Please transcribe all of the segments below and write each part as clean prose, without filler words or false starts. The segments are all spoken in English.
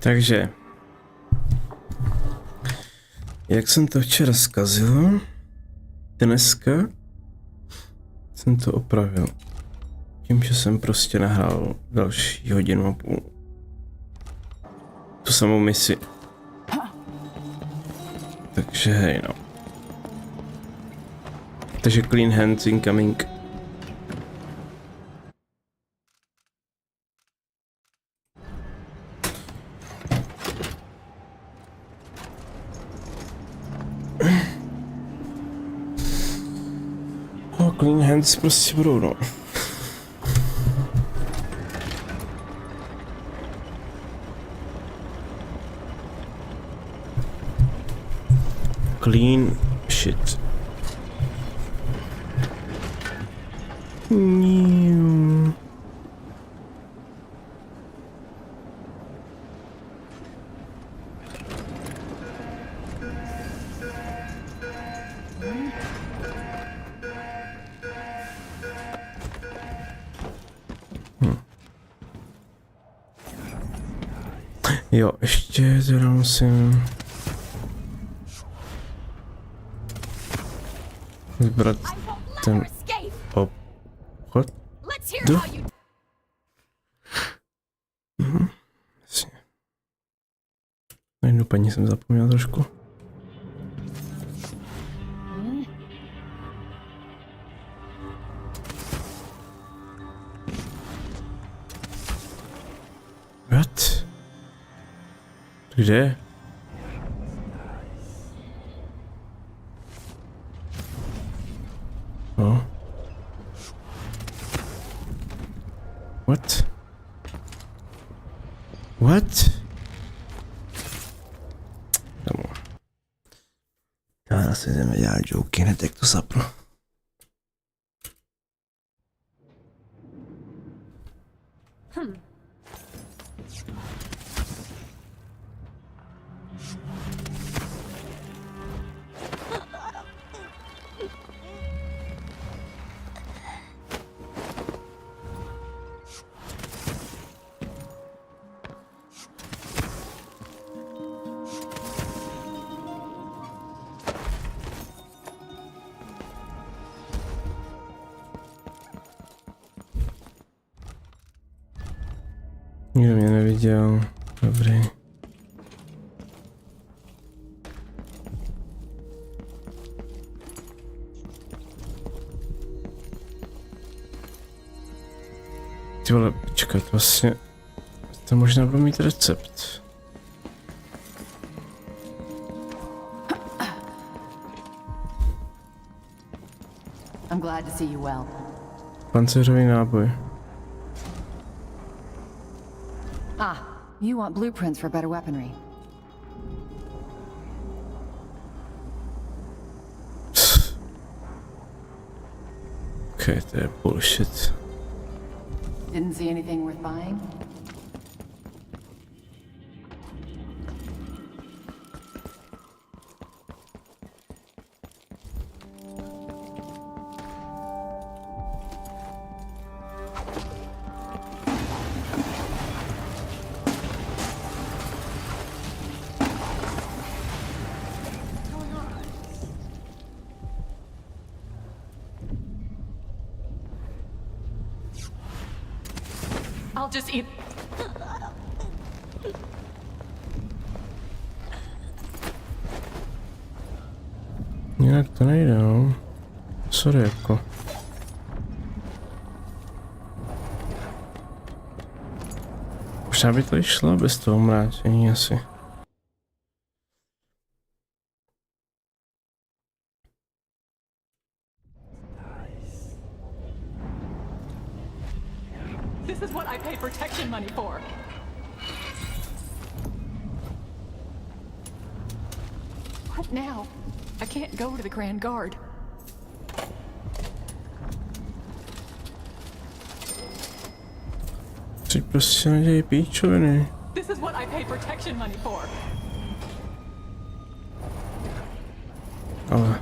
Takže, jak jsem to včera zkazil, dneska jsem to opravil. Tím, že jsem prostě nahrál další 1,5 hodiny. Tu samou misi. Takže hej no. Takže clean hands incoming. Clean hands prostě budou, no. Clean shit. Jo, ještě teda musím vybrat ten obchod. Jasně. Na jednu paní jsem zapomněl trošku. What? Kde? Oh. What? What? Tam. Já asi jdeme dělat joky, hned jak to zapnu. Nikdo mě neviděl. Dobrý. Ty vole, počkat, vlastně to možná budu mít recept. I'm glad to see you well. Pancéřový náboj. You want blueprints for better weaponry. Okay, to je bullshit. Didn't see anything worth buying? I'll just eat. Jinak to nejde, no. Sorry, jako. Možná by to i šlo bez toho mráčení asi. This is what I pay protection money for. What now? I can't go to the Grand Guard. Ty prostě nedějí píčoviny. This is what I pay protection money for. Ale.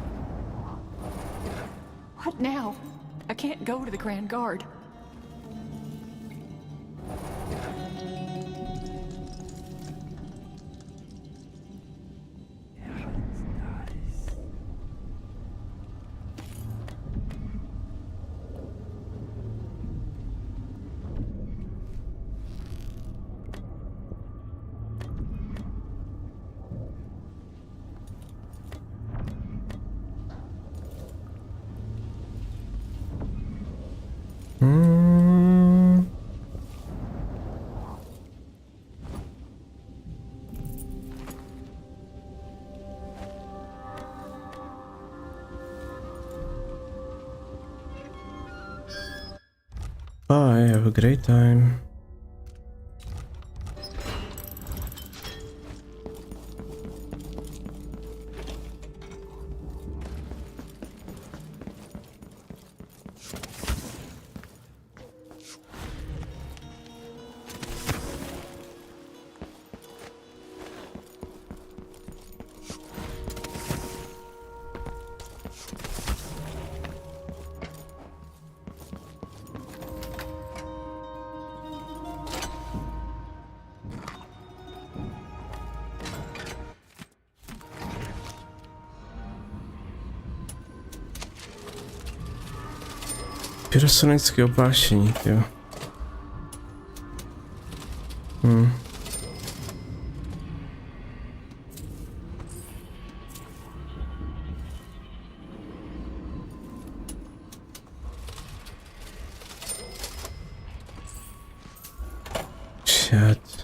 What now? I can't go to the Grand Guard. I have a great time. Pyrosonické opášení, jo. Shit.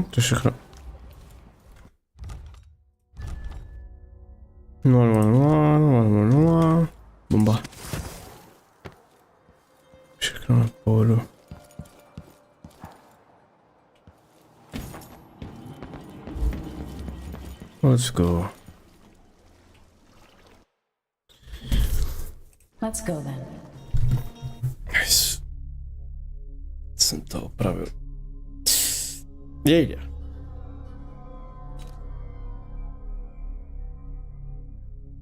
To všechno. 0, bomba. Všechno na pohodu. Let's go. Let's go then. Nice. Jsem to opravil. Jejde.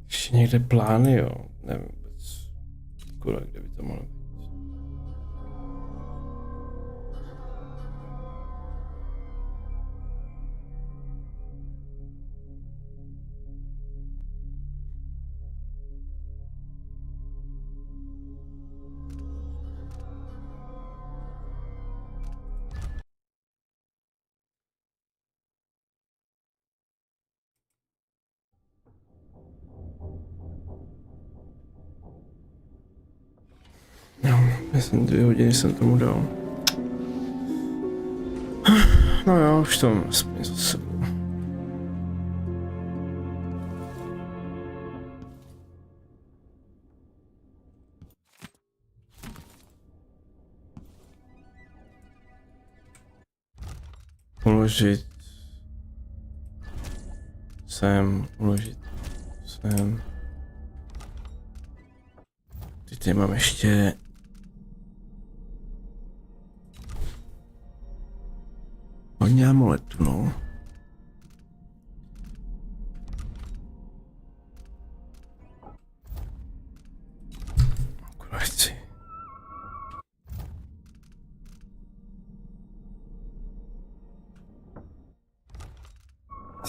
Ještě někde plány, jo. Nevím vůbec. Kurva, kde by to mohlo být. No, myslím 2 hodiny jsem tomu dal. No jo, už to mám aspoň za sebou. Uložit. Sem, uložit. Sem. Teď mám ještě hodně amuletů, no. Kurva chci.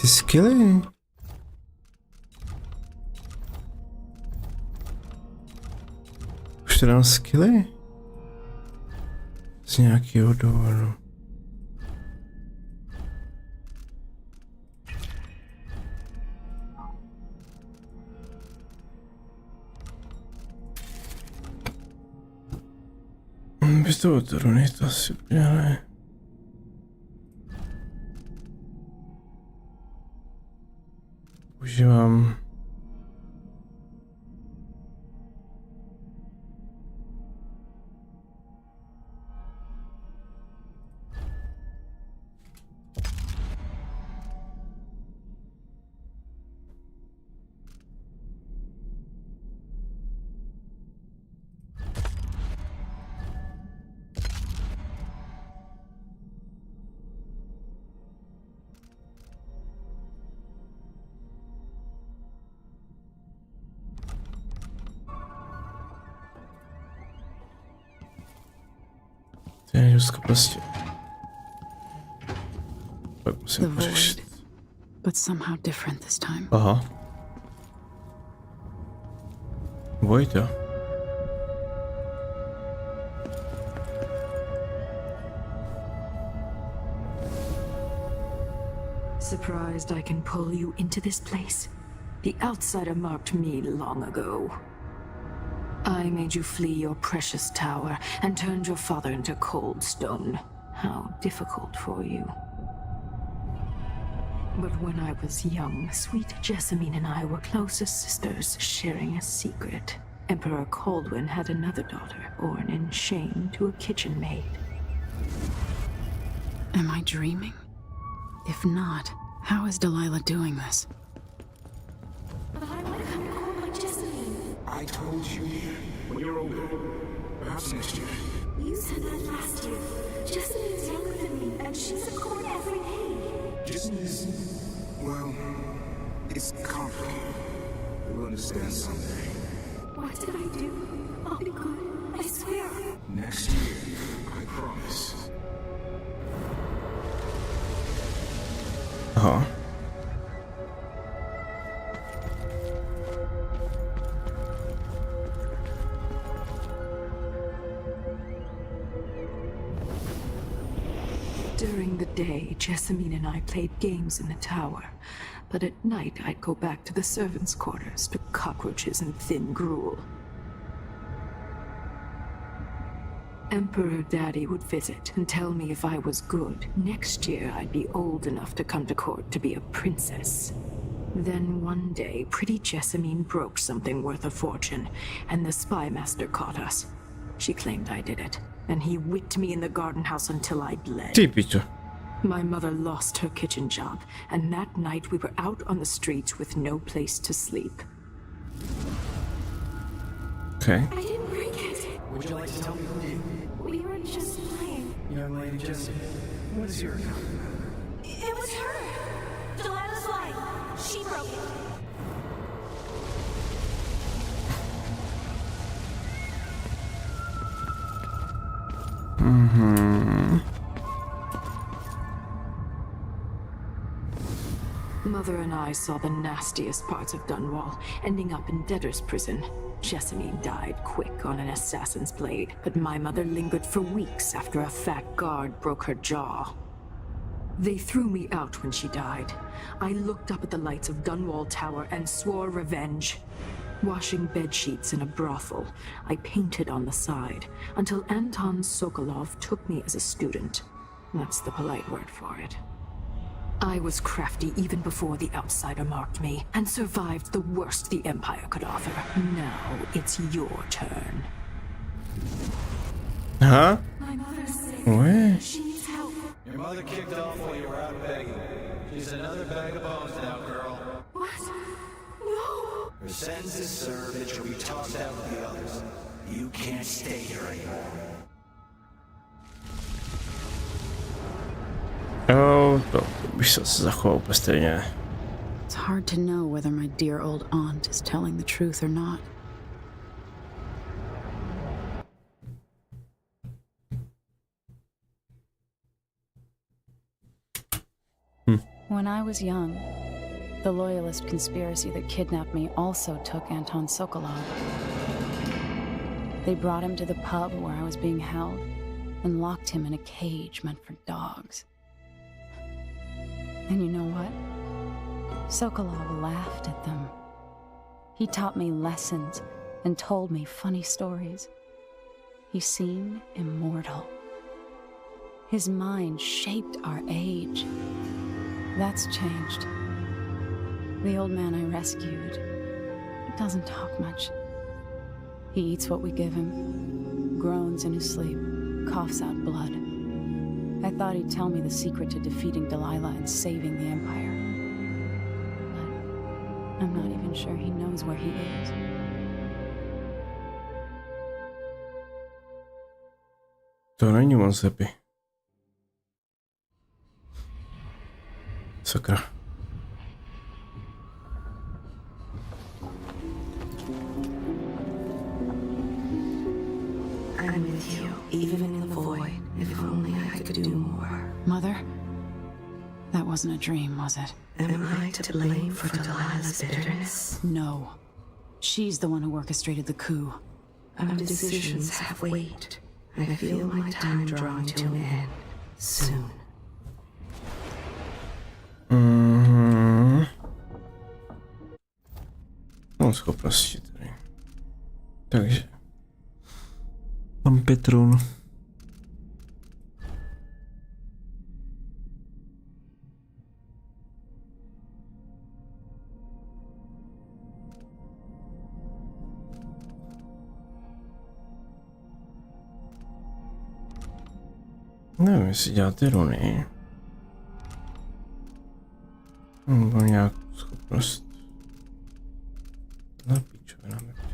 Ty skilly. Už to dám skilly? Z nějakého důvodu. Bez toho runy to asi úplně ne. Užívám. To je Jusko prostě. Pak musím pořešit. but somehow different this time. Aha. Vojta. Surprised I can pull you into this place? The outsider marked me long ago. I made you flee your precious tower and turned your father into cold stone. How difficult for you. But when I was young, sweet Jessamine and I were close as sisters, sharing a secret. Emperor Kaldwin had another daughter, born in shame to a kitchen maid. Am I dreaming? If not, how is Delilah doing this? But I want to come to court like Jessamine. I told you, when you're older, perhaps next year. You said that last year. Jessamine's younger than me, and she's at court every day. Jessamine is, well, it's complicated. You'll understand someday. What did I do? I'll be good. I swear. Next year, I promise. Aha. During the day, Jessamine and I played games in the tower. But at night, I'd go back to the servants' quarters to cockroaches and thin gruel. Emperor Daddy would visit and tell me if I was good. Next year, I'd be old enough to come to court to be a princess. Then one day, pretty Jessamine broke something worth a fortune, and the spy master caught us. She claimed I did it, and he whipped me in the garden house until I bled. Typico. My mother lost her kitchen job, and that night we were out on the streets with no place to sleep. Okay. I didn't break it. Would you like to tell me who did? We were just playing. Young lady Jessie, what is your account? It was her. Delilah's line. She broke it. Mother and I saw the nastiest parts of Dunwall, ending up in debtor's prison. Jessamine died quick on an assassin's blade, but my mother lingered for weeks after a fat guard broke her jaw. They threw me out when she died. I looked up at the lights of Dunwall Tower and swore revenge. Washing bed sheets in a brothel, I painted on the side, until Anton Sokolov took me as a student. That's the polite word for it. I was crafty even before the outsider marked me, and survived the worst the Empire could offer. Now it's your turn. Aha. My mother's sick. Ouais. She needs help. Your mother kicked off while you were out begging. She's another bag of bones now, girl. What? No. Her sentence is served and she'll be tossed out with the others. You can't stay here anymore. Jo, to bych se asi zachoval úplně stejně. It's hard to know whether my dear old aunt is telling the truth or not. When I was young, the loyalist conspiracy that kidnapped me also took Anton Sokolov. They brought him to the pub where I was being held and locked him in a cage meant for dogs. And you know what? Sokolov laughed at them. He taught me lessons and told me funny stories. He seemed immortal. His mind shaped our age. That's changed. The old man I rescued doesn't talk much. He eats what we give him, groans in his sleep, coughs out blood. I thought he'd tell me the secret to defeating Delilah and saving the Empire. But I'm not even sure he knows where he is. To není moc happy. Sakra. I'm with you, even in the void, if only I could do more. Mother? That wasn't a dream, was it? Am I to blame for Delilah's bitterness? No. She's the one who orchestrated the coup. Our decisions have weight. I feel my time drawing to an end. Soon. Mám schopnosti tady. Takže. Mám Petrun. Nevím, jestli dělá ty runy. Nebo nějakou schopnost. Na píčovina mi přijde.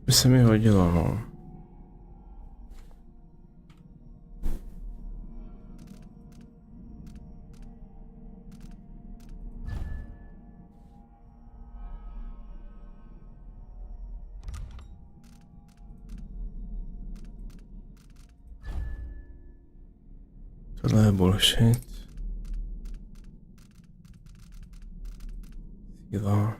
By se mi hodilo, no. Tohle je bullshit. Síla.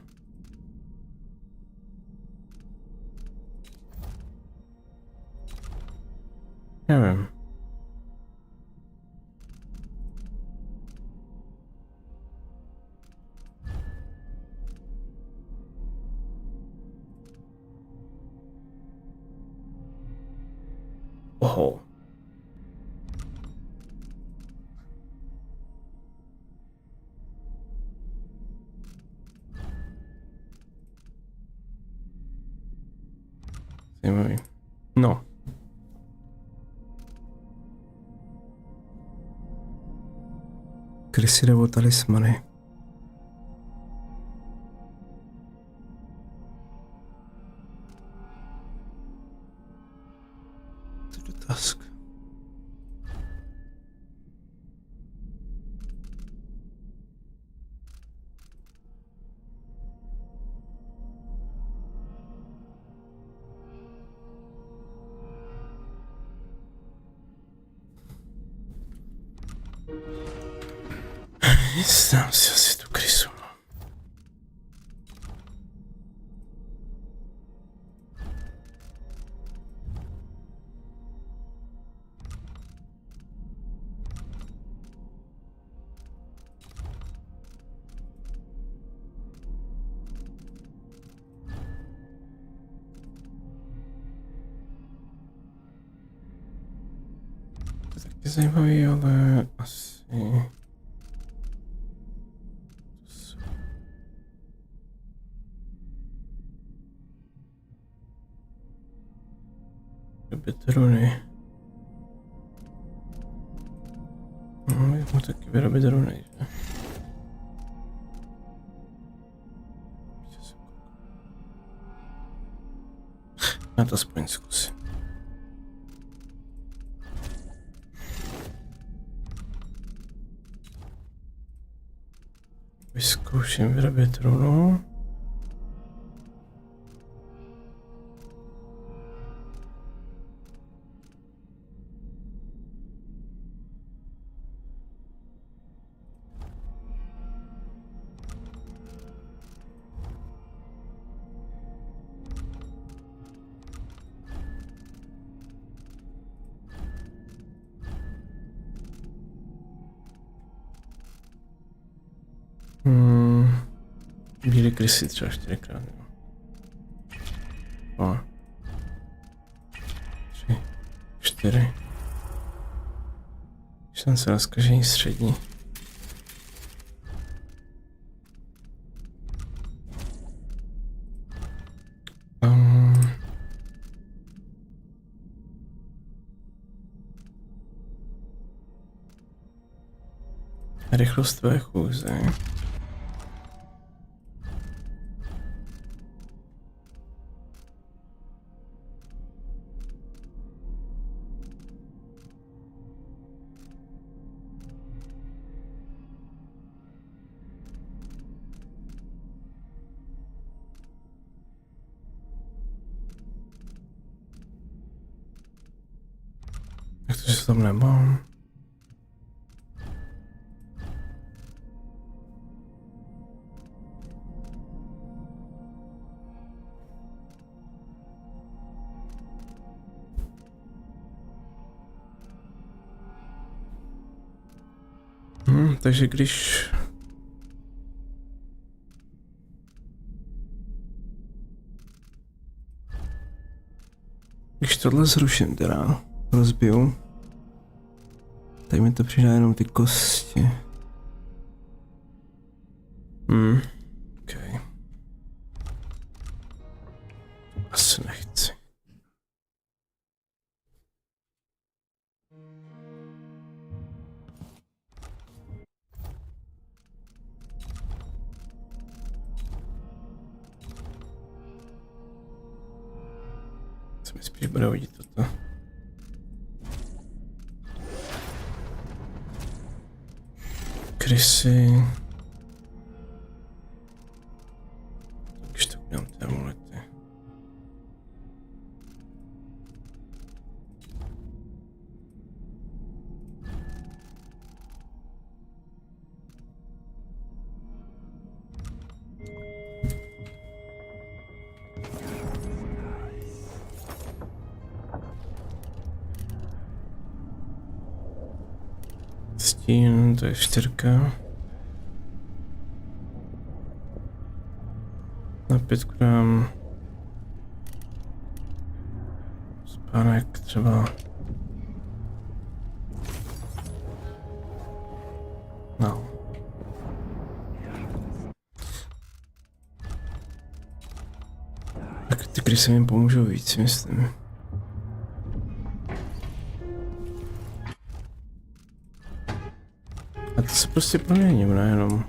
Nevím. Oho. Zajímavý. No. Krysy nebo talismany. To je dotazka. Znám si asi tu krysu. To je taky zajímavý, ale asi... Runy. No, jak mu taky vyrobit runy, že? Já to aspoň zkusím. Vyzkouším vyrobit runu. Bílé krysy třeba 4krát. 2, 3, 4. Šance na zkažení střední. Rychlost tvé chůze. což tam nemám. Takže když tohle zruším, teda rozbiju, tak mi to přidá jenom ty kosti. Okay. Asi nechci. Co mi spíš bude hodit toto. Krysy. Když to udělám ty amulety. Stín, to je 4. Na 5 dám spánek třeba. No. Tak ty krysy mi pomůžou víc, myslím. A to se prostě proměním, ne jenom.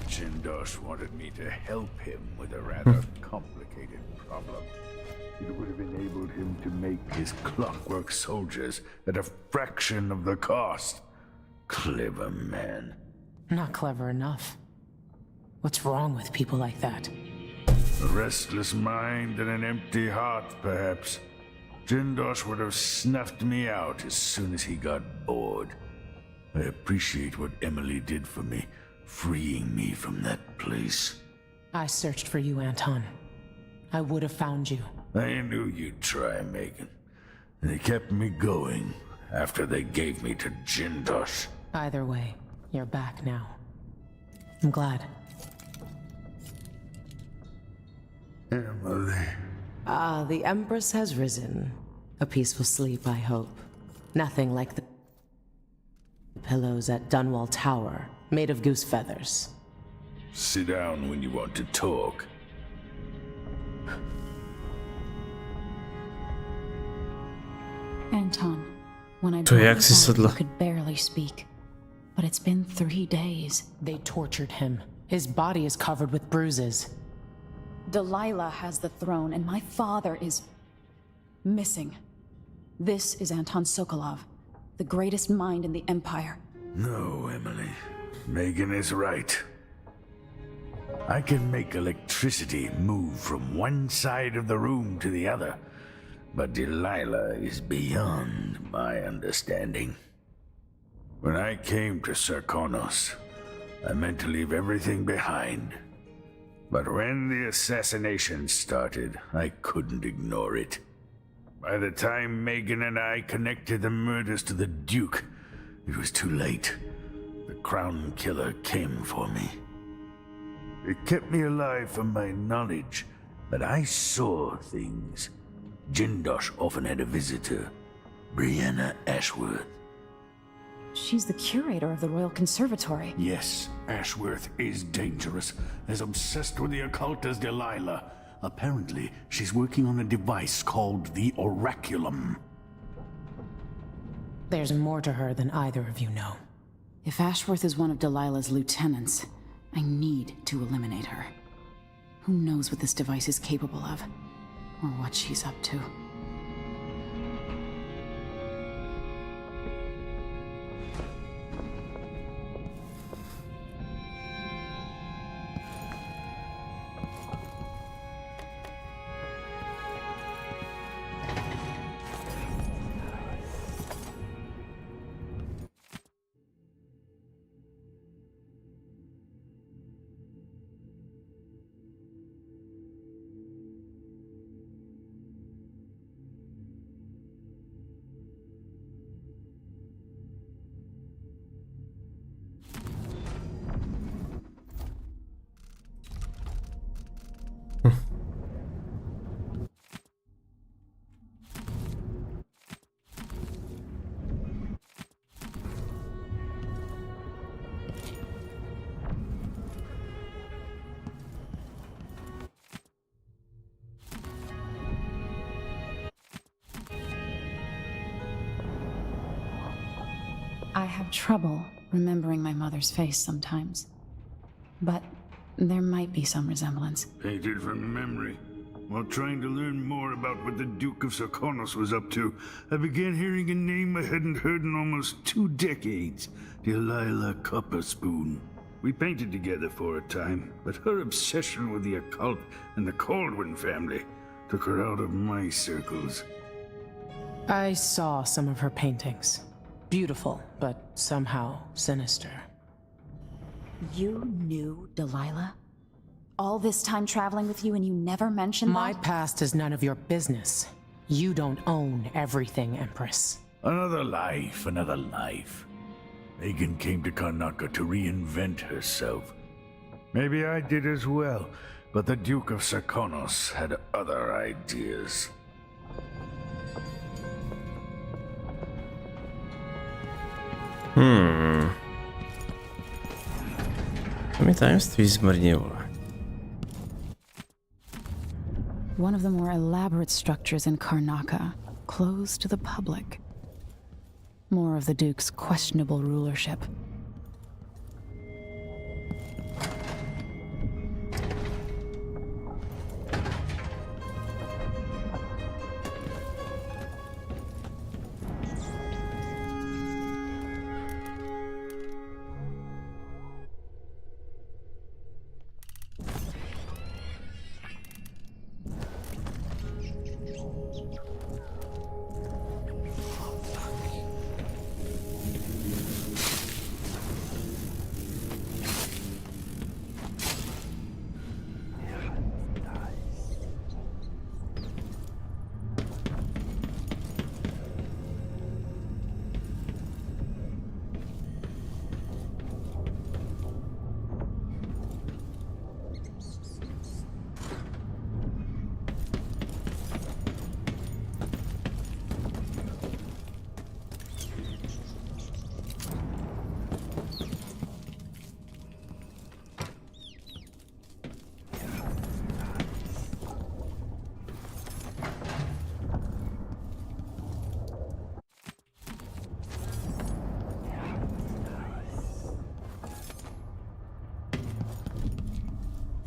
Jindosh wanted me to help him with a rather complicated problem. It would have enabled him to make his clockwork soldiers at a fraction of the cost. Clever man. Not clever enough. What's wrong with people like that? A restless mind and an empty heart, perhaps. Jindosh would have snuffed me out as soon as he got bored. I appreciate what Emily did for me, freeing me from that place. I searched for you, Anton. I would have found you. I knew you'd try, Megan. They kept me going after they gave me to Jindosh. Either way, you're back now. I'm glad. Emily. Ah, the Empress has risen. A peaceful sleep, I hope. Nothing like the pillows at Dunwall Tower, made of goose feathers. Sit down when you want to talk. Anton, when I To brought jak you si back, sedla. you could barely speak. But it's been 3 days. They tortured him. His body is covered with bruises. Delilah has the throne, and my father is missing. This is Anton Sokolov, the greatest mind in the Empire. No, Emily. Megan is right. I can make electricity move from one side of the room to the other, but Delilah is beyond my understanding. When I came to Sarkonos, I meant to leave everything behind. But when the assassination started, I couldn't ignore it. By the time Megan and I connected the murders to the Duke, it was too late. The Crown Killer came for me. It kept me alive from my knowledge, but I saw things. Jindosh often had a visitor, Brianna Ashworth. She's the curator of the Royal Conservatory. Yes, Ashworth is dangerous, as obsessed with the occult as Delilah. Apparently, she's working on a device called the Oraculum. There's more to her than either of you know. If Ashworth is one of Delilah's lieutenants, I need to eliminate her. Who knows what this device is capable of, or what she's up to. I have trouble remembering my mother's face sometimes. But there might be some resemblance. Painted from memory. While trying to learn more about what the Duke of Sarkonos was up to, I began hearing a name I hadn't heard in almost 2 decades. Delilah Copperspoon. We painted together for a time, but her obsession with the occult and the Caldwin family took her out of my circles. I saw some of her paintings. Beautiful, but somehow sinister. You knew Delilah? All this time traveling with you and you never mentioned My that? past is none of your business. You don't own everything, Empress. Another life, another life. Megan came to Karnaca to reinvent herself. Maybe I did as well, but the Duke of Sarkonos had other ideas. To mi tajemství zmrně, vole. One of the more elaborate structures in Karnaca, closed to the public. More of the Duke's questionable rulership.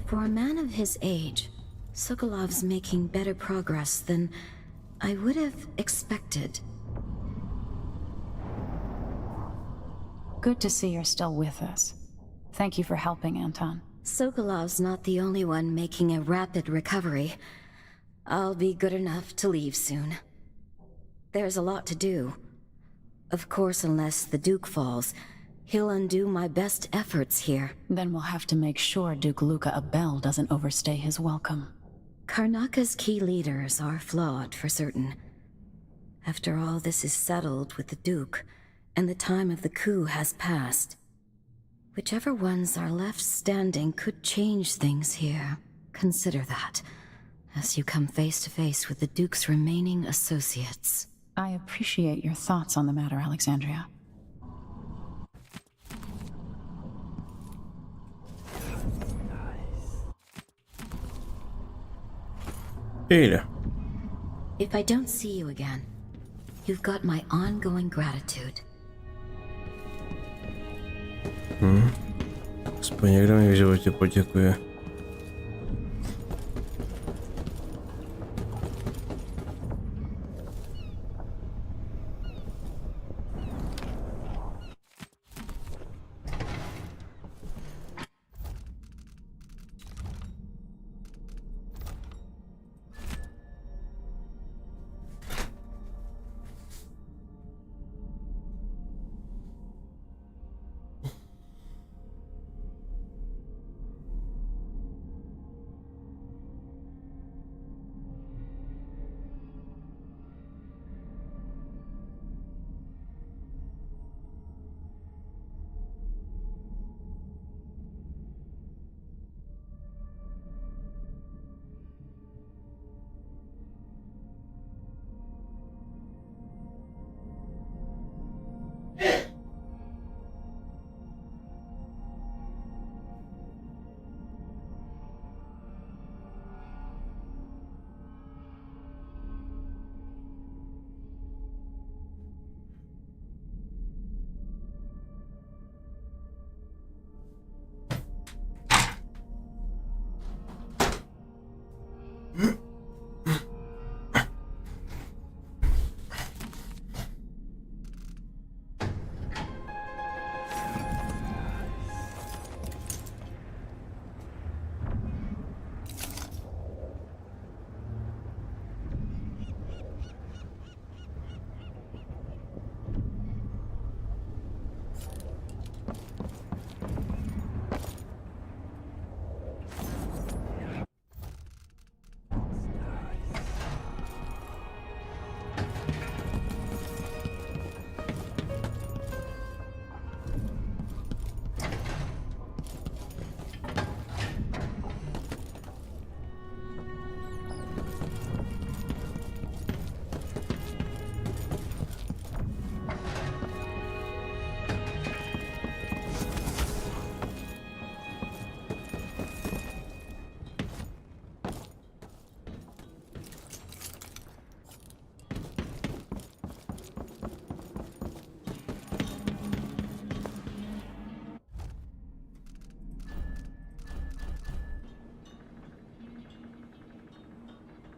For a man of his age, Sokolov's making better progress than I would have expected. Good to see you're still with us. Thank you for helping, Anton. Sokolov's not the only one making a rapid recovery. I'll be good enough to leave soon. There's a lot to do. Of course, unless the Duke falls, he'll undo my best efforts here. Then we'll have to make sure Duke Luca Abel doesn't overstay his welcome. Karnaca's key leaders are flawed, for certain. After all this is settled with the Duke, and the time of the coup has passed, whichever ones are left standing could change things here. Consider that, as you come face to face with the Duke's remaining associates. I appreciate your thoughts on the matter, Alexandria. Jde. If I don't see you again, you've got my ongoing gratitude. Aspoň někdo mi v životě poděkuje.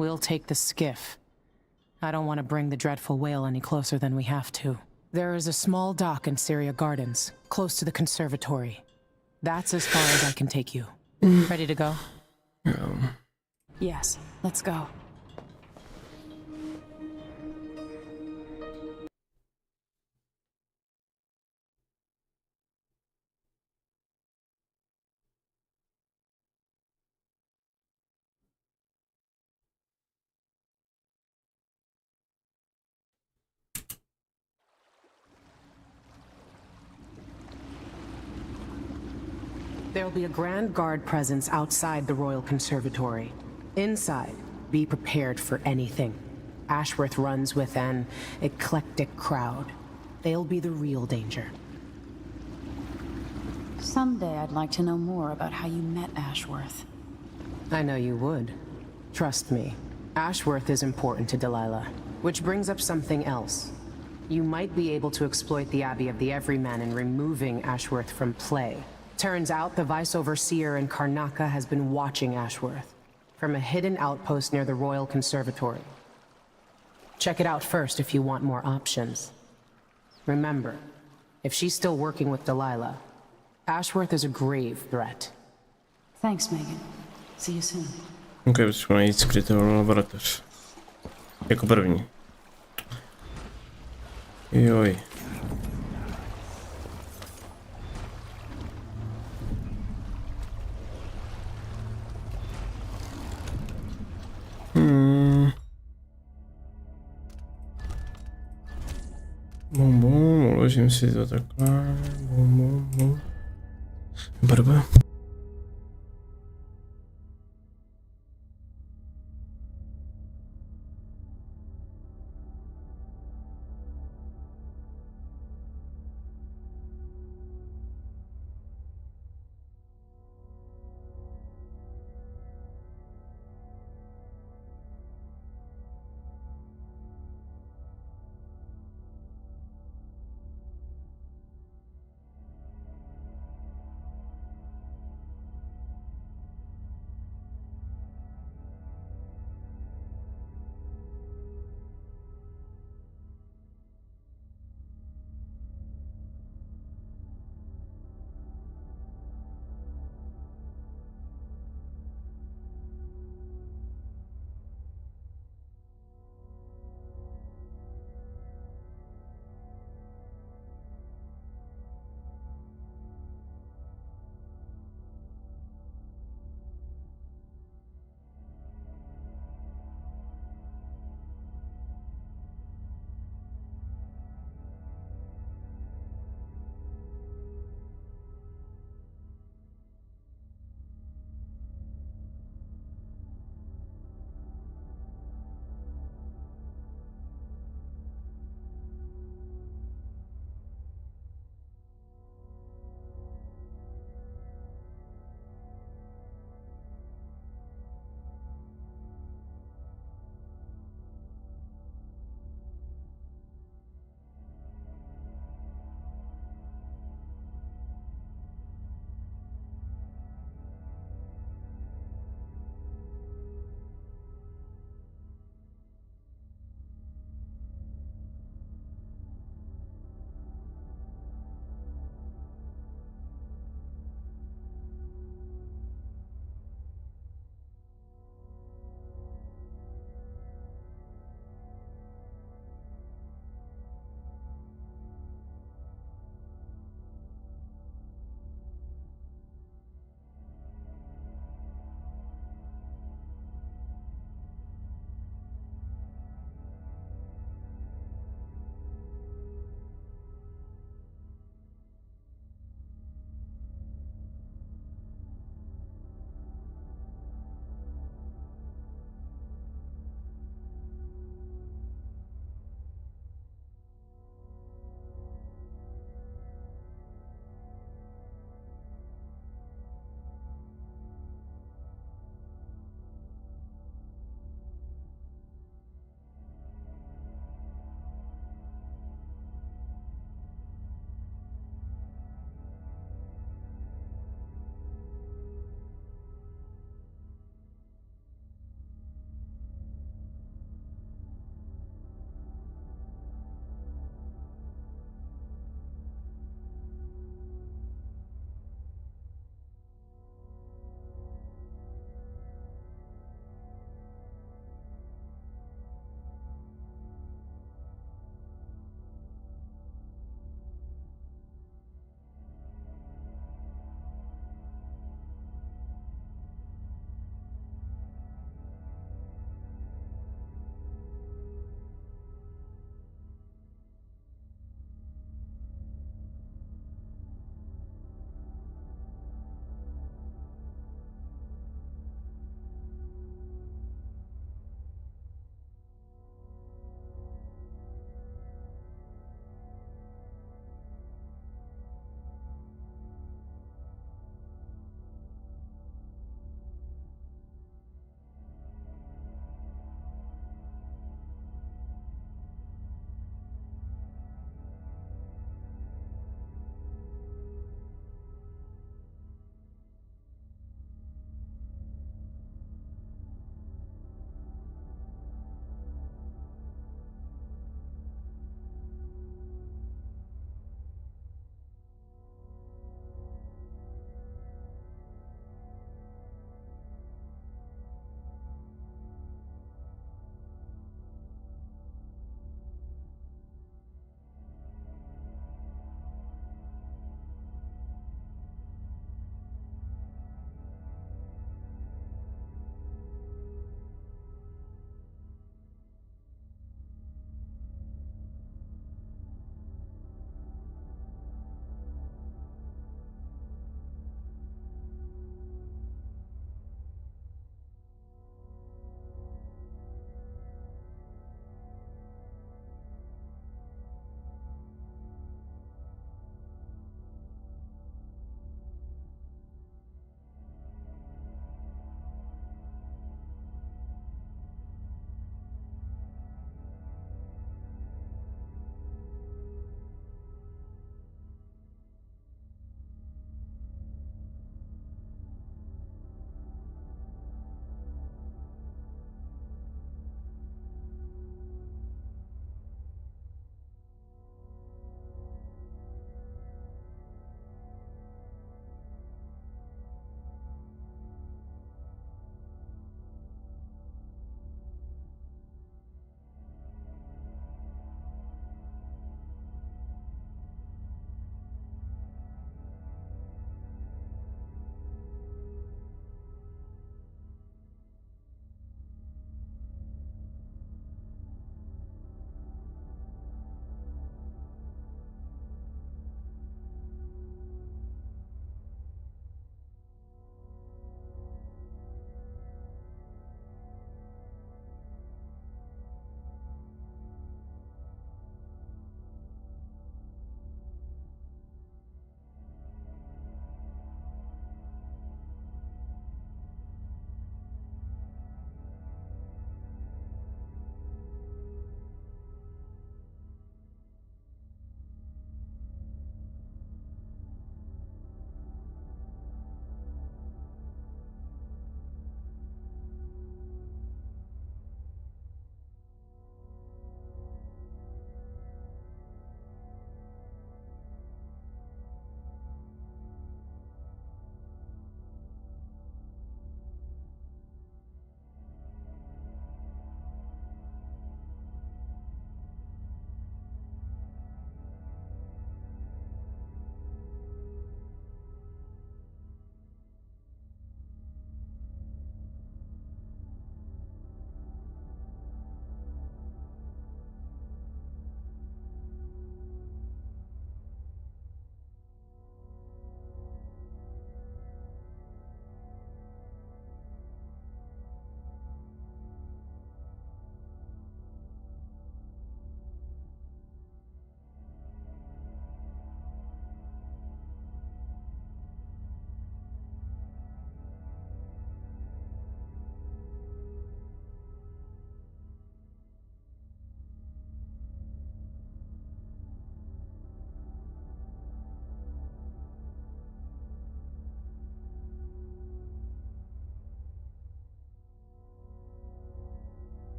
We'll take the skiff. I don't want to bring the dreadful whale any closer than we have to. There is a small dock in Syria Gardens, close to the conservatory. That's as far as I can take you. Ready to go? Yes, let's go. There'll be a Grand Guard presence outside the Royal Conservatory. Inside, be prepared for anything. Ashworth runs with an eclectic crowd. They'll be the real danger. Someday I'd like to know more about how you met Ashworth. I know you would. Trust me. Ashworth is important to Delilah. Which brings up something else. You might be able to exploit the Abbey of the Everyman in removing Ashworth from play. Turns out the Vice Overseer in Karnaca has been watching Ashworth from a hidden outpost near the Royal Conservatory. Check it out first if you want more options. Remember, if she's still working with Delilah, Ashworth is a grave threat. Thanks, Megan. See you soon. Ok, potřebuji najít skrytou laboratoř. Jako první. Joj. Bum, bum, uložím si to takhle. Bum, bum, bum. Barba.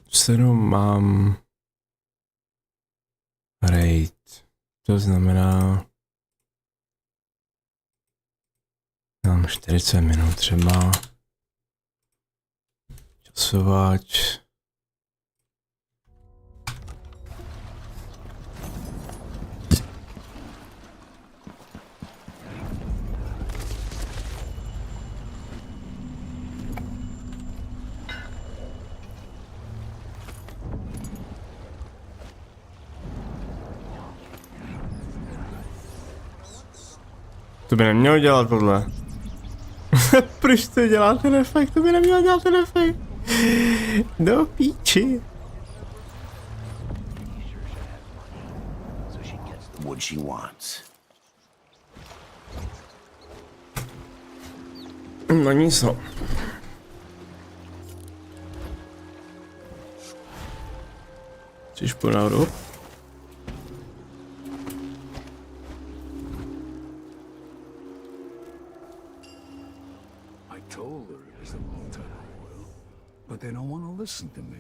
7 mám raid. To znamená, mám 40 minut třeba. Časovač. To by nemělo dělat tohle. Proč to dělá ten efekt? To by nemělo dělat ten efekt. Do píči. What she wants. No nic no. Chceš po náhodou? But they don't want to listen to me.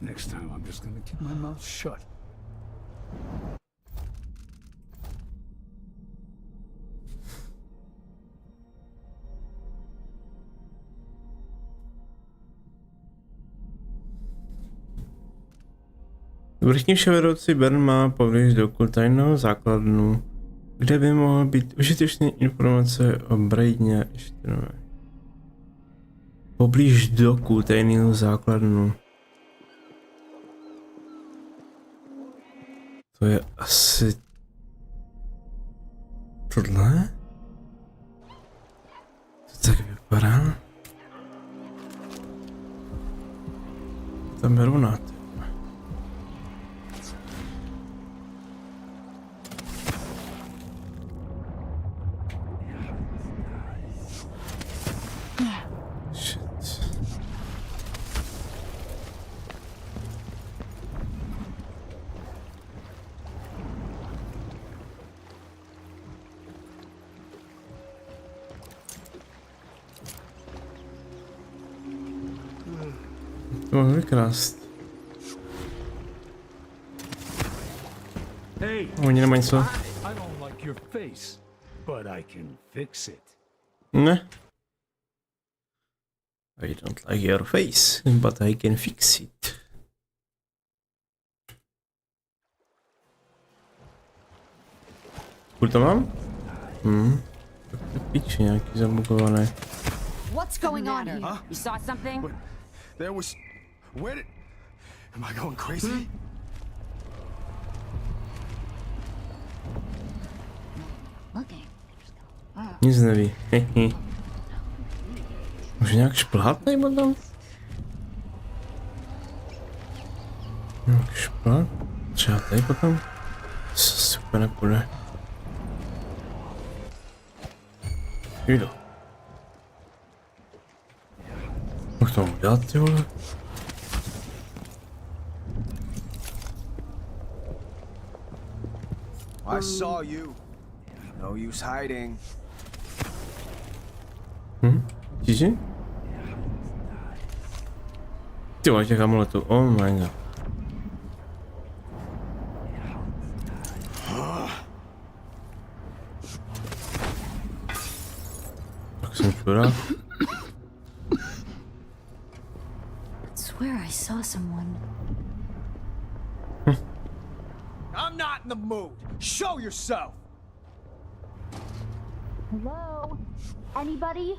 Next time, I'm just gonna keep my mouth shut. Vrchní vševedoucí Bern má poblíž doku tajnou základnu, kde by mohl být užitečné informace o Braidně Štrnové. Poblíž doku tajného základnu. To je asi tohle? To tak vypadá? Tam je rovnáte. To mohl vykrást. Hey, Oni nemají co. I don't like your face, but I can fix it. Ne. I don't like your face, but I can fix it. Kur to mám? Piči, nějaký zabugované. What's going on here? You saw something? But there was... Where did... Am I going crazy? Nic neví. Může nějak šplhat nebo tam? Nějak šplhat? Třeba tady potom? To super nepůjde. Jdu. Mohl to udělat, ty vole? I saw you. No use hiding. Čiži? Ty máš těch amuletů, oh my god. Tak jsem čurá. Swear I saw someone. I'm not in the mood. Show yourself. Hello? Anybody?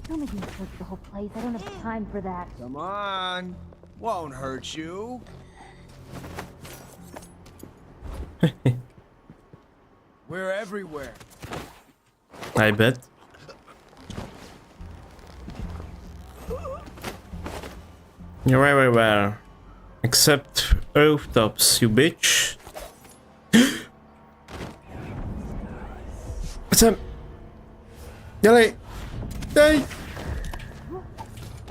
Don't make me search the whole place. I don't have time for that. Come on. Won't hurt you. We're everywhere. I bet. You're everywhere. Except rooftops, you bitch. Jsem. Dělej. Dej.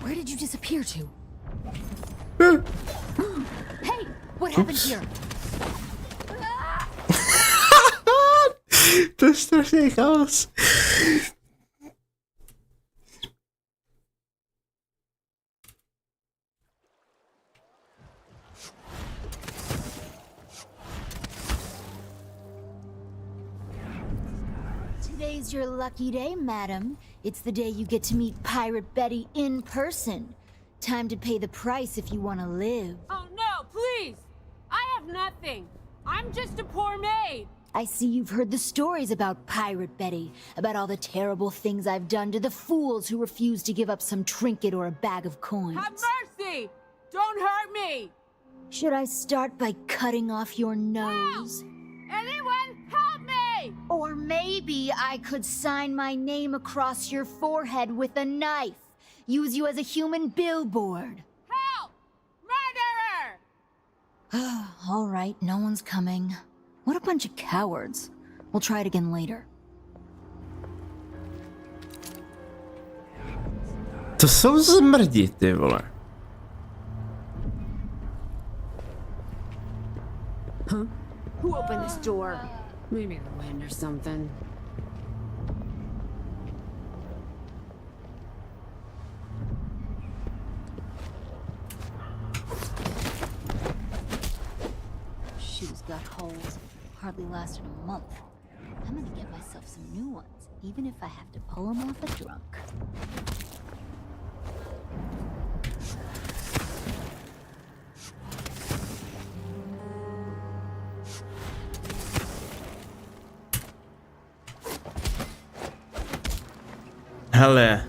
Where did you disappear to? Hey, what happened here? To je strašný chaos. Today's your lucky day, madam. It's the day you get to meet Pirate Betty in person. Time to pay the price if you want to live. Oh no, please! I have nothing. I'm just a poor maid. I see you've heard the stories about Pirate Betty, about all the terrible things I've done to the fools who refuse to give up some trinket or a bag of coins. Have mercy! Don't hurt me! Should I start by cutting off your nose? Help! Anyone, help me! Or maybe I could sign my name across your forehead with a knife. Use you as a human billboard. Help! Murderer! All right, no one's coming. What a bunch of cowards. We'll try it again later. To jsou zmrdi, ty vole. Huh? Who opened this door? Maybe the wind or something. Shoes got holes. Hardly lasted a month. I'm gonna get myself some new ones, even if I have to pull them off a drunk. Hele.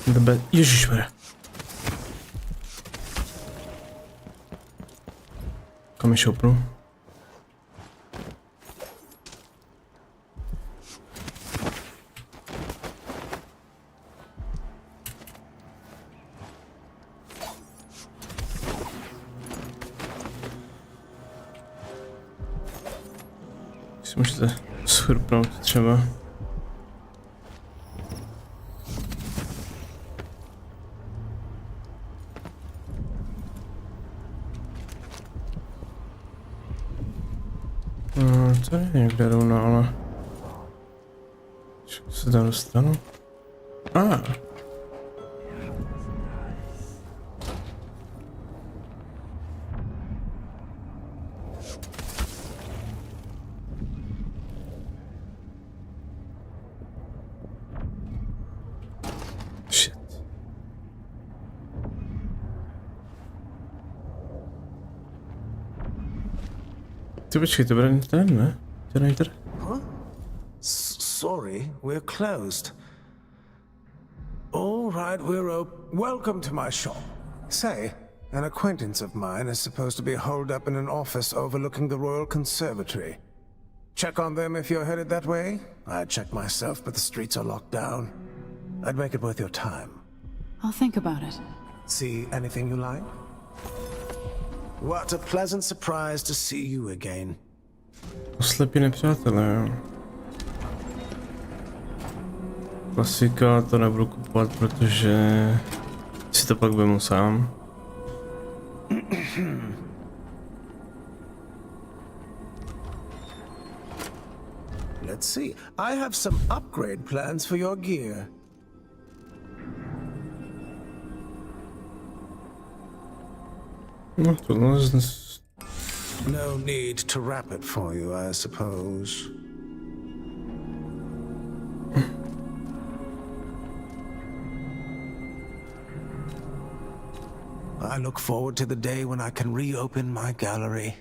Dobré, ježišmarja. Kam je šoupnu? Si můžete schrupnout třeba. To je někde rovno, ale... Čeho se tam dostanu? Shit. Ty počkej, to bude ten, ne? To není tady. Huh? Sorry, we're closed. All right, we're open. Welcome to my shop. Say, an acquaintance of mine is supposed to be holed up in an office overlooking the Royal Conservatory. Check on them if you're headed that way. I'd check myself, but the streets are locked down. I'd make it worth your time. I'll think about it. See anything you like? What a pleasant surprise to see you again. Slepí nepřátelé, jo. Klasika, to nebudu kupovat, protože si to pak vemu sám. Let's see. I have some upgrade plans for your gear. No, tohle znes... No need to wrap it for you, I suppose. I look forward to the day when I can reopen my gallery.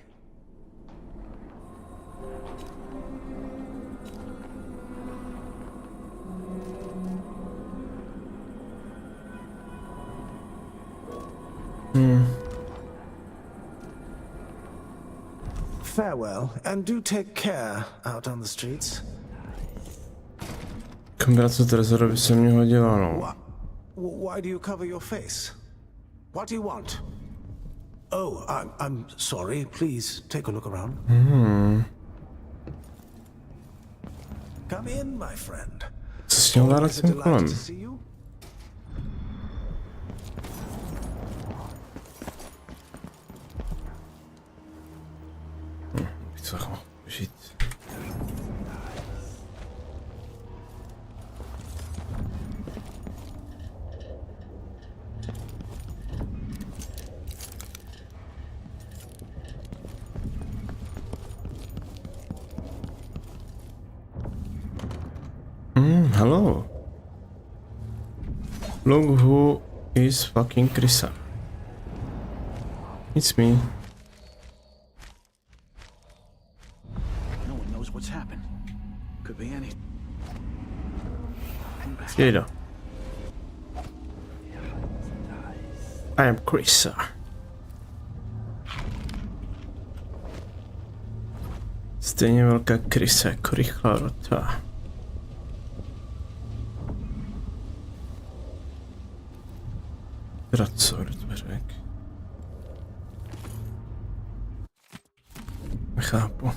Farewell, and do take care out on the streets. Kombinace trezoru by se mě hodila, no. Why do you cover your face? What do you want? Oh, I'm sorry. Please take a look around. Come in, my friend. Co s tím vládat tím kolem? Co mohl žít? Hello. Look who is fucking Krisa. It's me. No one knows what's happened. Could be any. Jada. I am Krisa. Stejně velká Krisa jako rychlá rota. Teda co do dveřek? Nechápu.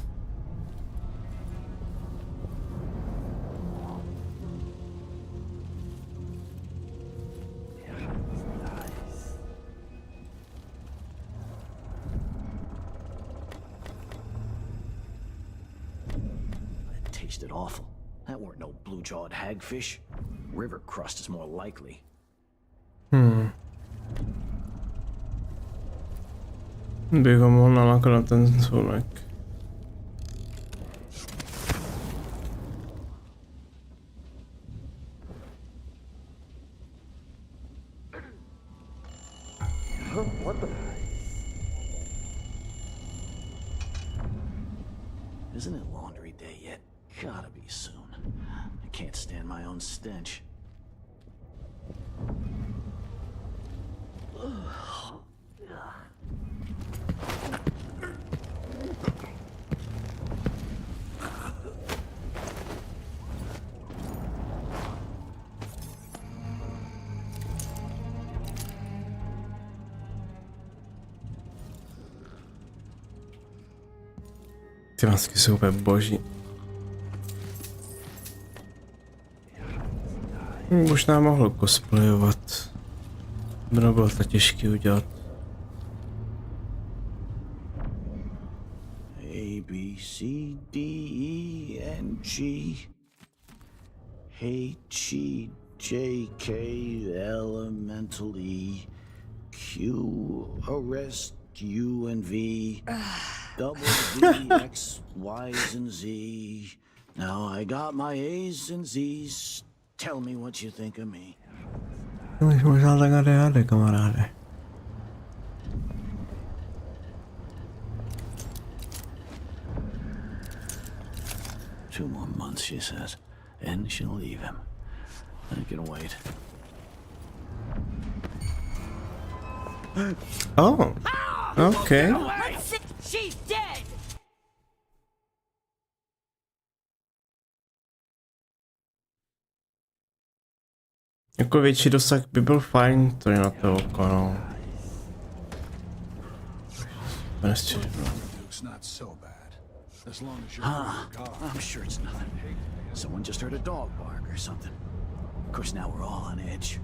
Tasted awful. That weren't no blue-jawed hagfish. River crust is more likely. Bych ho mohl nalákat na ten slunek. What the? Isn't it laundry day yet? Gotta be soon. I can't stand my own stench. Ty masky jsou úplně boží. Možná mohl cosplayovat. Bylo to těžké udělat. A, B, C, D, E, N, G, H, E, J, K, elemental E, Q, arrest, U, and V, double V, X, Y's, and Z. Now I got my A's and Z's. Tell me what you think of me. Možná tak reále, kamaráde. Two more months, she says, and she'll leave him. I can wait. Oh, okay. She's dead! Jako větší dosah by byl fajn, to je na to oko, no. I'm sure it's nothing. Someone just heard a dog bark or something. Of course, now we're all on edge.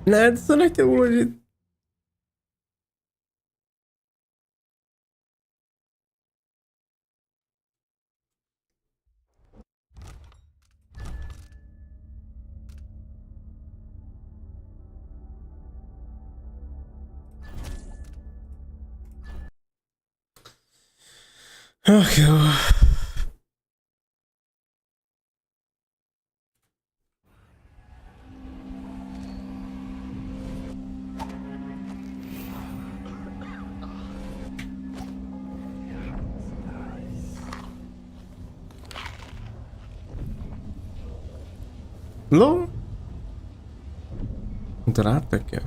Ne, to se nechtěl uložit. Ach jo. No. Rád tak jo.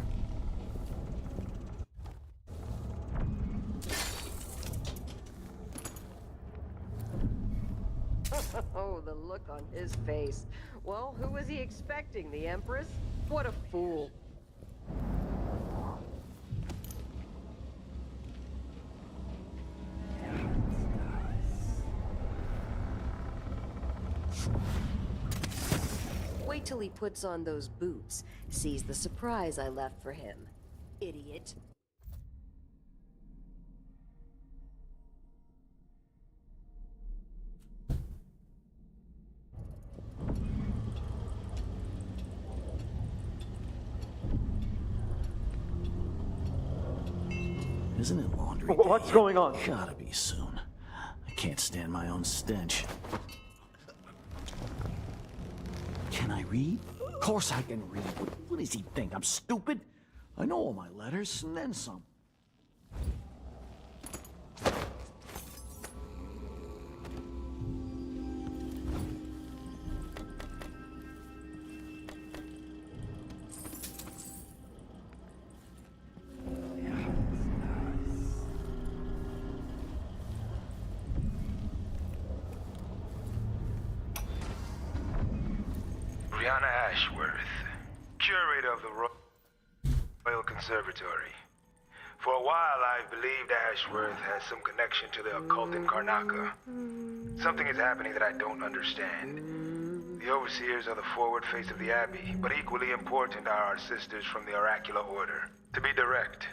Oh, the look on his face. Well, who was he expecting? The Empress? What a fool. Wait till he puts on those boots, sees the surprise I left for him. Idiot. Isn't it laundry day? What's going on? Gotta be soon. I can't stand my own stench. Can I read? Of course I can read. What does he think? I'm stupid? I know all my letters, and then some. Ashworth, curator of the Royal Conservatory. For a while, I've believed Ashworth has some connection to the occult in Karnaca. Something is happening that I don't understand. The overseers are the forward face of the Abbey, but equally important are our sisters from the Oracular Order. To be direct,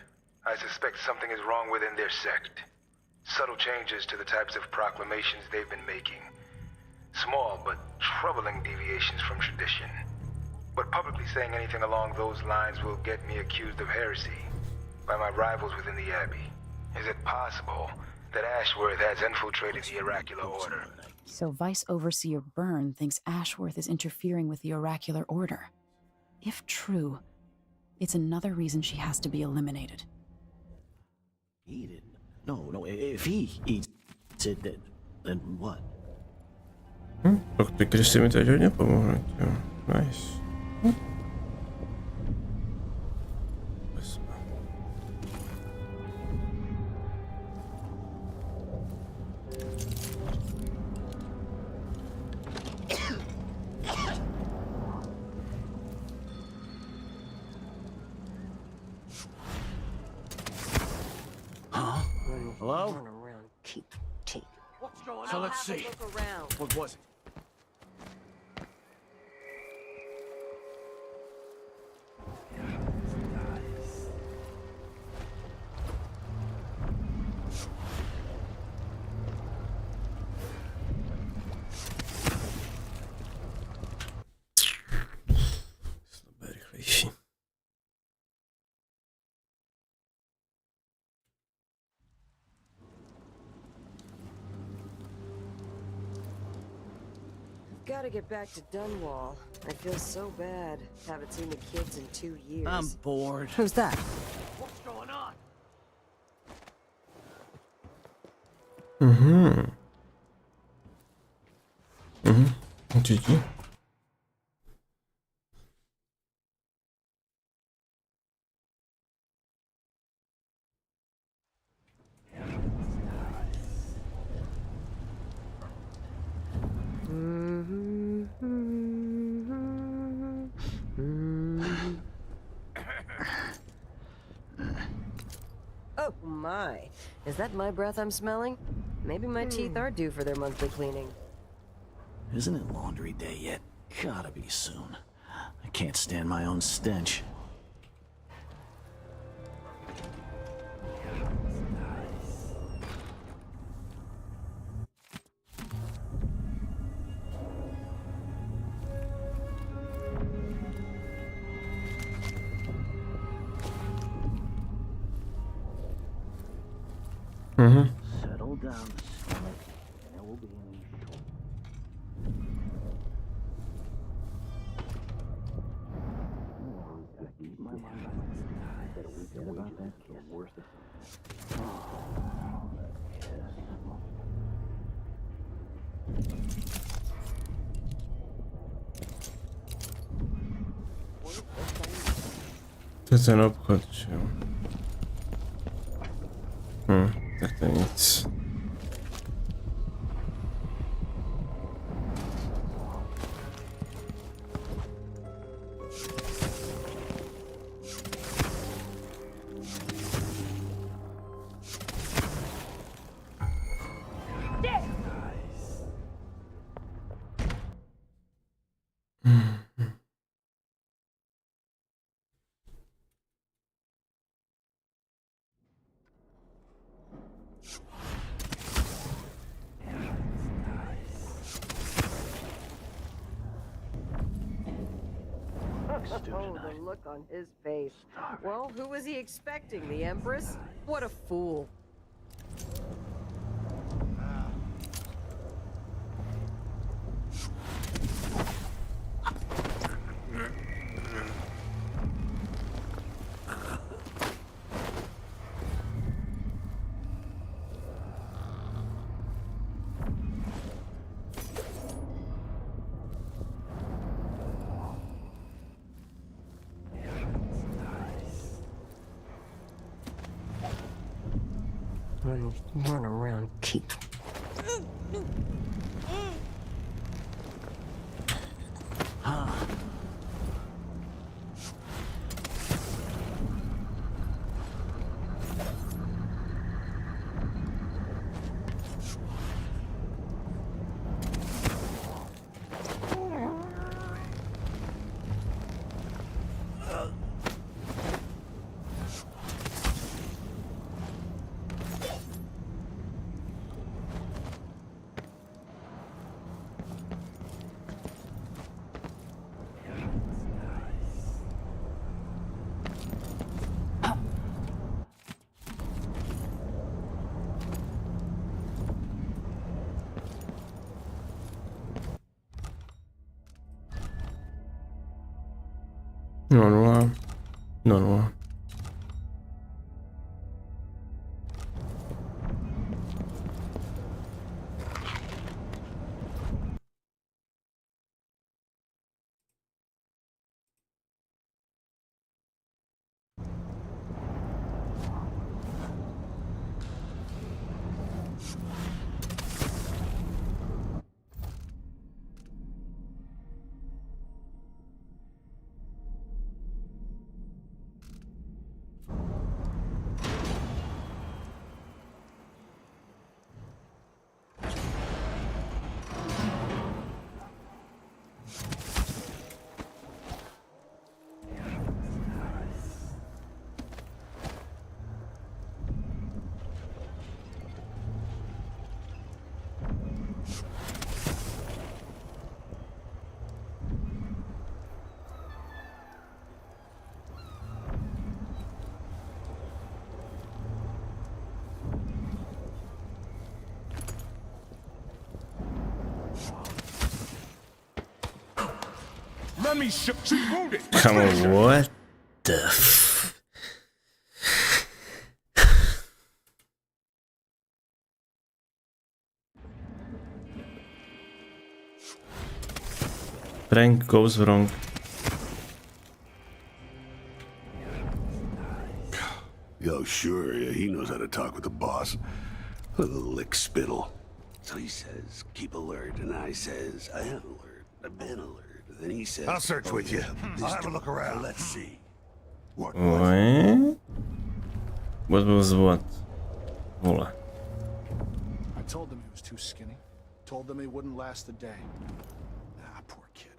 I suspect something is wrong within their sect. Subtle changes to the types of proclamations they've been making. Small but troubling deviations from tradition. But publicly saying anything along those lines will get me accused of heresy by my rivals within the Abbey. Is it possible that Ashworth has infiltrated the Oracular Order? So Vice Overseer Byrne thinks Ashworth is interfering with the Oracular Order. If true, it's another reason she has to be eliminated. Eat it? No, if he eats it, then what? Tak ty Krysy mi teď hodně pomohly, jo. Nice. Huh? Hello? Run around, keep taking. What's going on? So let's see. Look around. What was it? Gotta get back to Dunwall. I feel so bad. Haven't seen the kids in 2 years. I'm bored. Who's that? What's going on? GG. Oh my. Is that my breath I'm smelling? Maybe my teeth are due for their monthly cleaning. Isn't it laundry day yet? Gotta be soon. I can't stand my own stench. Settle down, stomach. There will be any short. Keep my mind on that. Forget about that kiss. Worst of To je ten obchod, jo. Tak to je nic. Oh, the look on his face. Well, who was he expecting? The Empress? What a fool. Run around, keep. No. Let me show. She's wounded. Come on, what the f... Prank goes wrong. Yo, sure, yeah, he knows how to talk with the boss. A lick spittle. So he says, keep alert, and I says, I am alert. I've been alert. Then he says, I'll search with you. I'll have a look around. Let's see. What? What was what? Vole. I told them he was too skinny. Told them he wouldn't last a day. Ah, poor kid.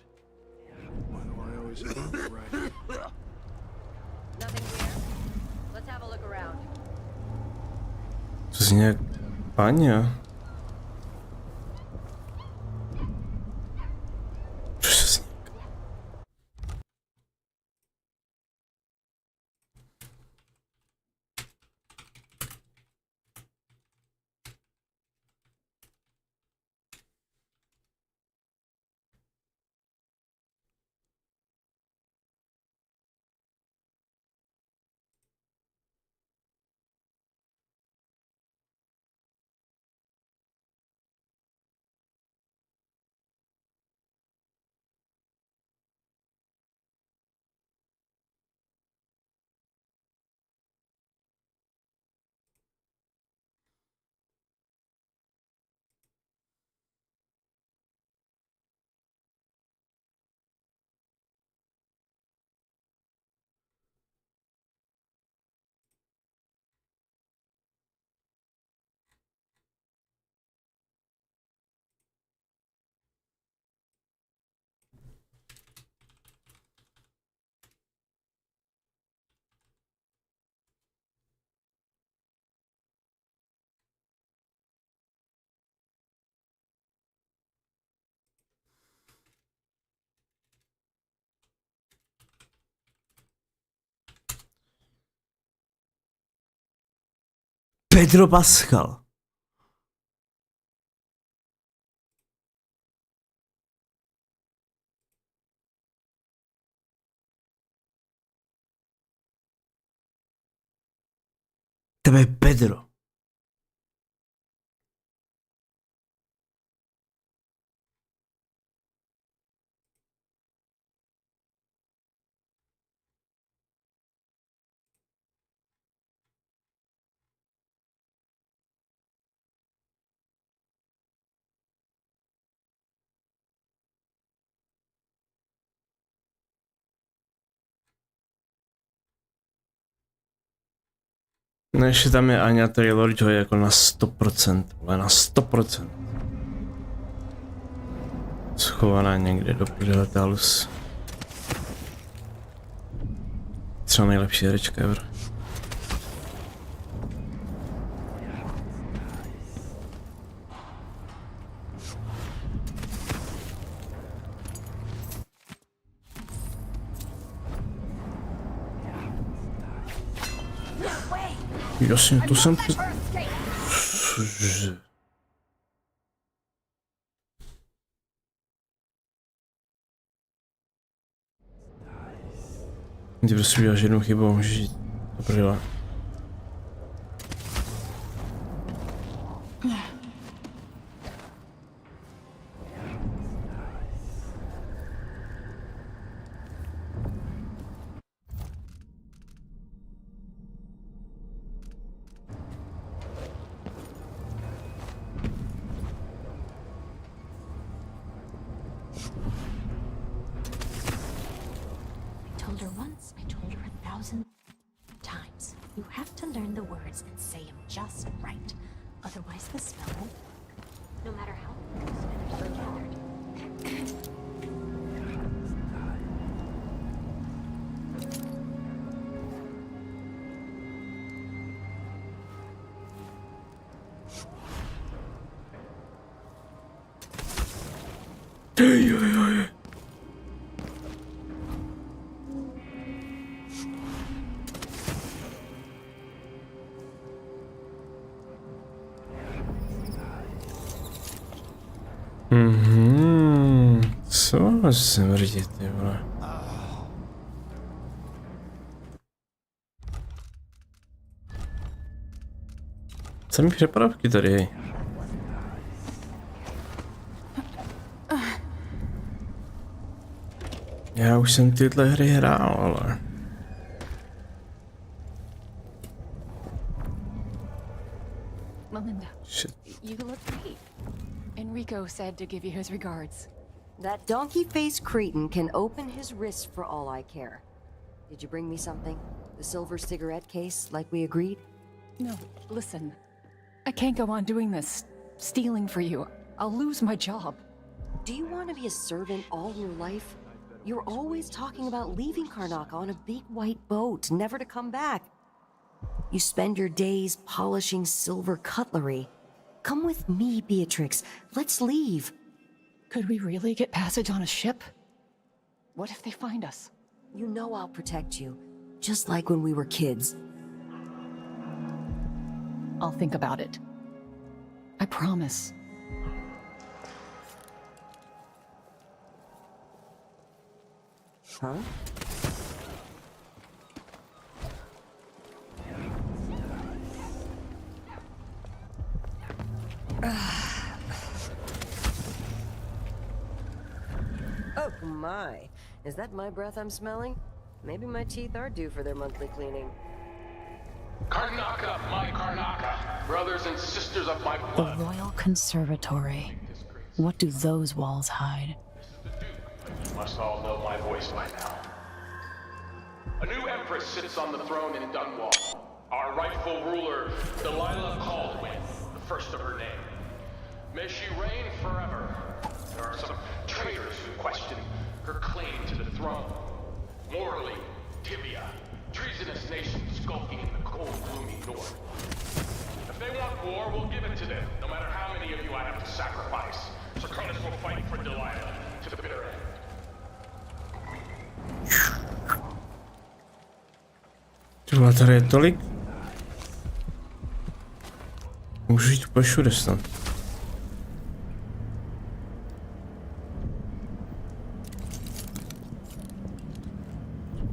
Why do I always have to be right? Nothing here. Let's have a look around. To zní jak paně. Pedro Pascal. Tebe je Pedro. No ještě tam je Anya Taylor-Joy jako na 100%, ale na 100%. Schovaná někde do prdele talus. Třeba nejlepší herečka ever. Jasně, to jsem... Cože? Ty prostě uděláš jednu chybu, můžeš jít do prdele. Times. You have to learn the words and say them just right. Otherwise the spell won't. No matter how feathers are gathered. Co smrdí, ty vole. Co mi přepravky tady? Já už jsem tyhle hry hrál, ale... Melinda, Shit. you look great. Enrico said to give you his regards. That donkey-faced cretin can open his wrist for all I care. Did you bring me something? The silver cigarette case, like we agreed? No, listen. I can't go on doing this, stealing for you. I'll lose my job. Do you want to be a servant all your life? You're always talking about leaving Karnaca on a big white boat, never to come back. You spend your days polishing silver cutlery. Come with me, Beatrix. Let's leave. Could we really get passage on a ship? What if they find us? You know I'll protect you, just like when we were kids. I'll think about it. I promise. Huh? Oh my, is that my breath I'm smelling? Maybe my teeth are due for their monthly cleaning. Karnaca, my Karnaca, brothers and sisters of my The blood. Royal Conservatory. What do those walls hide? You must all know my voice by now. A new empress sits on the throne in Dunwall. Our rightful ruler, Delilah Caldwin, the first of her name. May she reign forever. There are some traitors who question her claim to the throne. Morley, Tibia, treasonous nations skulking in the cold, gloomy north. If they want war, we'll give it to them, no matter how many of you I have to sacrifice. Serkonis will fight for Delilah to the bitter end. Tyhle, tady je tolik můžu jít úplně všude snad.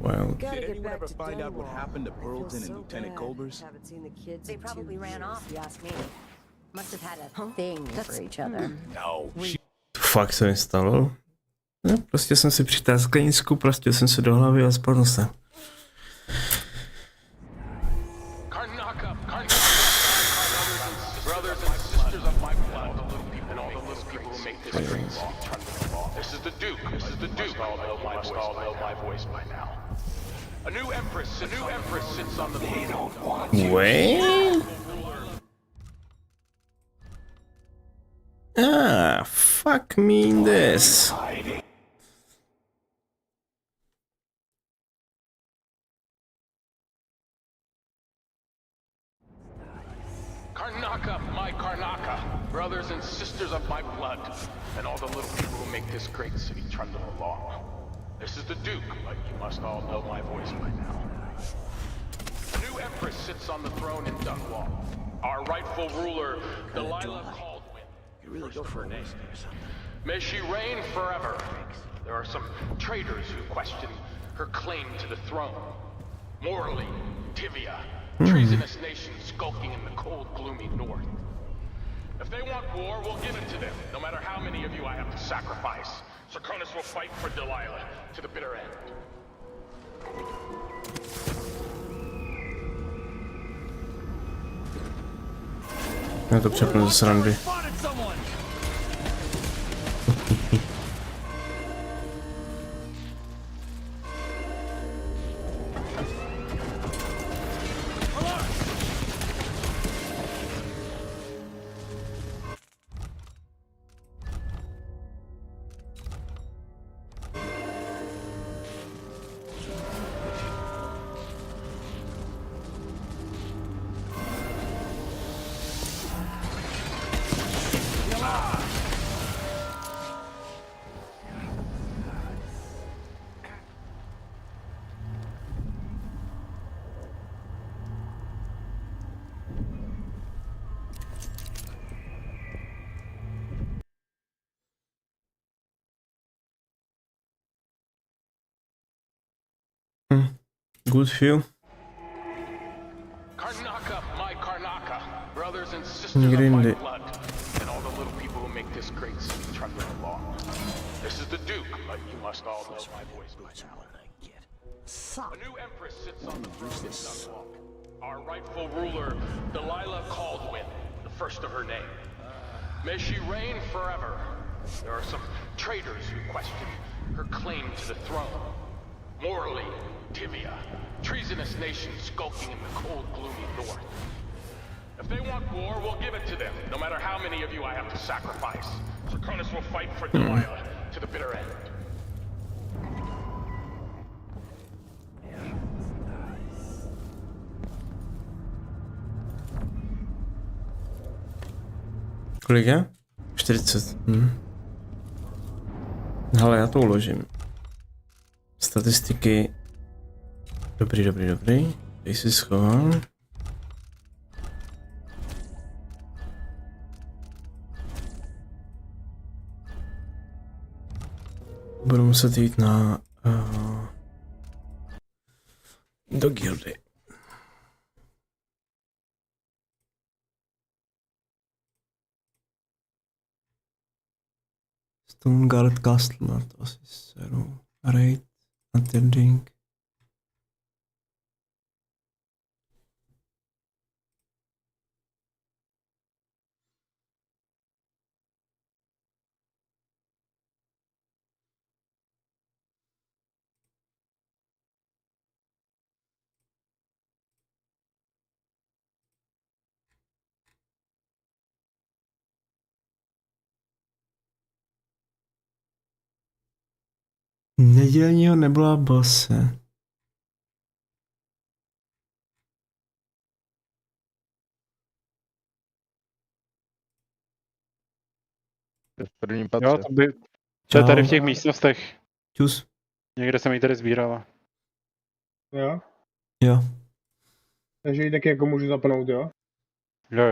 Well. Did anyone ever find out what happened to Burleton and Lieutenant Culbers? Haven't seen the kids. They probably ran off, you ask me. Must have had a thing for each other. No. Fakt se mi stalo. No, prostě jsem si přitáhl skleničku, prostě jsem se do hlavy a spadl jsem. This is the Duke. This is the Duke. All know my voice by now. A new empress sits on the throne. They don't want you. Wait. Ah, fuck me in this. Karnaka, my Karnaka, brothers and sisters of my blood, and all the little people who make this great city trundle along. This is the Duke, but you must all know my voice by now. A new empress sits on the throne in Dunwall. Our rightful ruler, Delilah Caldwin. You really go for a name. May she reign forever. There are some traitors who question her claim to the throne. Morley, Tivia, treasonous nations skulking in the cold, gloomy north. If they want war, we'll give it to them, no matter how many of you I have to sacrifice. Serkonis will fight for Delilah to the bitter end. Já to přepnu ze srandy. Good feel. Karnaka, my Karnaka, brothers and sisters of my blood, and all the little people who make this great city trundle along. This is the Duke, but you must all know my voice by now. A new empress sits on the throne in Dunwall. Our rightful ruler, Delilah Caldwin, the first of her name. May she reign forever. There are some traitors who question her claim to the throne. Morley, Tivia, treasonous nations skulking in the cold, gloomy north. If they want war, we'll give it to them, no matter how many of you I have to sacrifice. Serkonis will fight for Delilah to the bitter end. Kolik je? 40. Hele, já to uložím. Statistiky. Dobrý. Tady si schovám. Budu muset jít na do gildy. Stoneguard Castle, na to asi seru. Raid, attending. Nedělního nebyla bose. V prvním patře. Jo, to je tady v těch místnostech. Čus. Někde jsem ji tady sbírala. Jo? Jo. Takže ji taky jako můžu zapnout, jo? Jo.